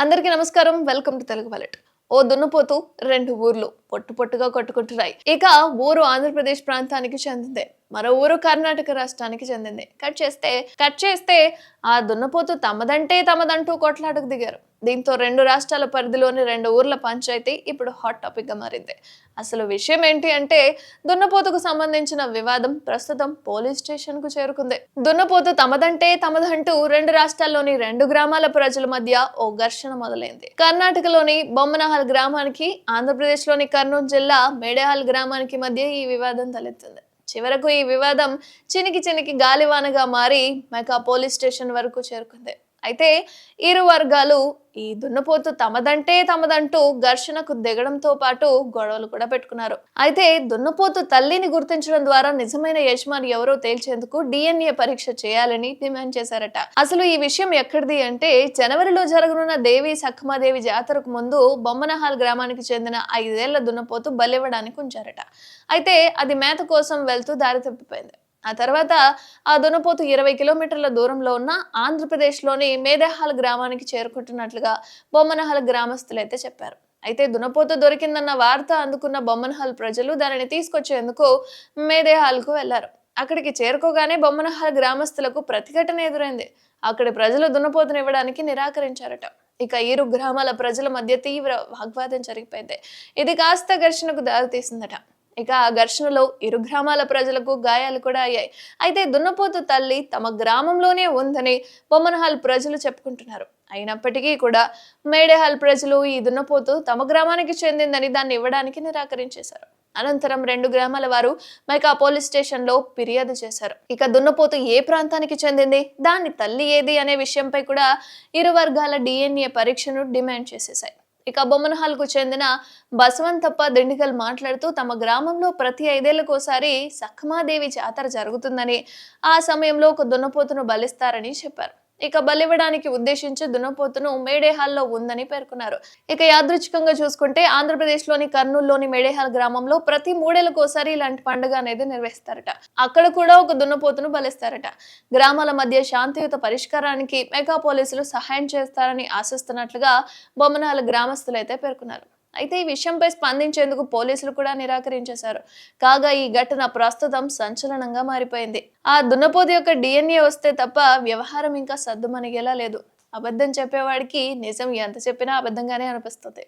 అందరికీ నమస్కారం. Welcome to Telugu wallet. ఓ దున్నపోతు రెండు ఊర్లు పొట్టు పొట్టుగా కొట్టుకుంటున్నాయి. ఇక ఊరు ఆంధ్రప్రదేశ్ ప్రాంతానికి చెందిందే, మరో ఊరు కర్ణాటక రాష్ట్రానికి చెందింది. కట్ చేస్తే ఆ దున్నపోతు తమదంటే తమదంటూ కొట్లాటకు దిగారు. దీంతో రెండు రాష్ట్రాల పరిధిలోని రెండు ఊర్ల పంచాయతీ ఇప్పుడు హాట్ టాపిక్ గా మారింది. అసలు విషయం ఏంటి అంటే, దున్నపోతుకు సంబంధించిన వివాదం ప్రస్తుతం పోలీస్ స్టేషన్ కు చేరుకుంది. దున్నపోతు తమదంటే తమదంటూ రెండు రాష్ట్రాల్లోని రెండు గ్రామాల ప్రజల మధ్య ఓ ఘర్షణ మొదలైంది. కర్ణాటకలోని బొమ్మనహల్ గ్రామానికి, ఆంధ్రప్రదేశ్ లోని కర్నూలు జిల్లా మేడేహాల్ గ్రామానికి మధ్య ఈ వివాదం తలెత్తింది. చివరకు ఈ వివాదం చినికి చినికి గాలివానగా మారి మెకా పోలీస్ స్టేషన్ వరకు చేరుకుంది. అయితే ఇరు వర్గాలు ఈ దున్నపోతు తమదంటే తమదంటూ ఘర్షణకు దిగడంతో పాటు గొడవలు కూడా పెట్టుకున్నారు. అయితే దున్నపోతు తల్లిని గుర్తించడం ద్వారా నిజమైన యజమాని ఎవరో తేల్చేందుకు DNA పరీక్ష చేయాలని డిమాండ్ చేశారట. అసలు ఈ విషయం ఎక్కడిది అంటే, జనవరిలో జరగనున్న దేవి సఖమాదేవి జాతరకు ముందు బొమ్మనహాల్ గ్రామానికి చెందిన 5 ఏళ్ల దున్నపోతు బలివ్వడానికి ఉంచారట. అయితే అది మేత కోసం వెళ్తూ దారి తప్పిపోయింది. ఆ తర్వాత ఆ దున్నపోతు 20 కిలోమీటర్ల దూరంలో ఉన్న ఆంధ్రప్రదేశ్లోని మేదేహాల్ గ్రామానికి చేరుకుంటున్నట్లుగా బొమ్మనహల్ గ్రామస్తులైతే చెప్పారు. అయితే దున్నపోతు దొరికిందన్న వార్త అందుకున్న బొమ్మనహల్ ప్రజలు దానిని తీసుకొచ్చేందుకు మేదేహాల్కు వెళ్లారు. అక్కడికి చేరుకోగానే బొమ్మనహల్ గ్రామస్తులకు ప్రతిఘటన ఎదురైంది. అక్కడి ప్రజలు దున్నపోతును ఇవ్వడానికి నిరాకరించారట. ఇక ఇరు గ్రామాల ప్రజల మధ్య తీవ్ర వాగ్వాదం జరిగిపోయింది. ఇది కాస్త ఘర్షణకు దారితీసిందట. ఇక ఆ ఘర్షణలో ఇరు గ్రామాల ప్రజలకు గాయాలు కూడా అయ్యాయి. అయితే దున్నపోతు తల్లి తమ గ్రామంలోనే ఉందని బొమ్మనహాల్ ప్రజలు చెప్పుకుంటున్నారు. అయినప్పటికీ కూడా మేడేహాల్ ప్రజలు ఈ దున్నపోతు తమ గ్రామానికి చెందిందని దాన్ని ఇవ్వడానికి నిరాకరించేశారు. అనంతరం రెండు గ్రామాల వారు మైకా పోలీస్ స్టేషన్ లో ఫిర్యాదు చేశారు. ఇక దున్నపోతు ఏ ప్రాంతానికి చెందింది, దాని తల్లి ఏది అనే విషయంపై కూడా ఇరు వర్గాల DNA పరీక్షను డిమాండ్ చేసేశాయి. ఇక బొమ్మనహాల్ కు చెందిన బసవంతప్ప దిండిగల్ మాట్లాడుతూ, తమ గ్రామంలో ప్రతి 5 ఏళ్లకోసారి సఖమాదేవి జాతర జరుగుతుందని, ఆ సమయంలో ఒక దున్నపోతును బలిస్తారని చెప్పారు. ఇక బలివ్వడానికి ఉద్దేశించి దున్నపోతును మేడేహాల్లో ఉందని పేర్కొన్నారు. ఇక యాదృచ్ఛికంగా చూసుకుంటే ఆంధ్రప్రదేశ్లోని కర్నూలులోని మేడేహాల్ గ్రామంలో ప్రతి 3 ఏళ్లకోసారి ఇలాంటి పండుగ అనేది నిర్వహిస్తారట. అక్కడ కూడా ఒక దున్నపోతును బలిస్తారట. గ్రామాల మధ్య శాంతియుత పరిష్కారానికి మెగా పోలీసులు సహాయం చేస్తారని ఆశిస్తున్నట్లుగా బొమ్మనహాల్ గ్రామస్తులు అయితే పేర్కొన్నారు. అయితే ఈ విషయంపై స్పందించేందుకు పోలీసులు కూడా నిరాకరించేశారు. కాగా ఈ ఘటన ప్రస్తుతం సంచలనంగా మారిపోయింది. ఆ దున్నపోతు యొక్క DNA వస్తే తప్ప వ్యవహారం ఇంకా సద్దుమణిగేలా లేదు. అబద్ధం చెప్పేవాడికి నిజం ఎంత చెప్పినా అబద్ధంగానే అనిపిస్తుంది.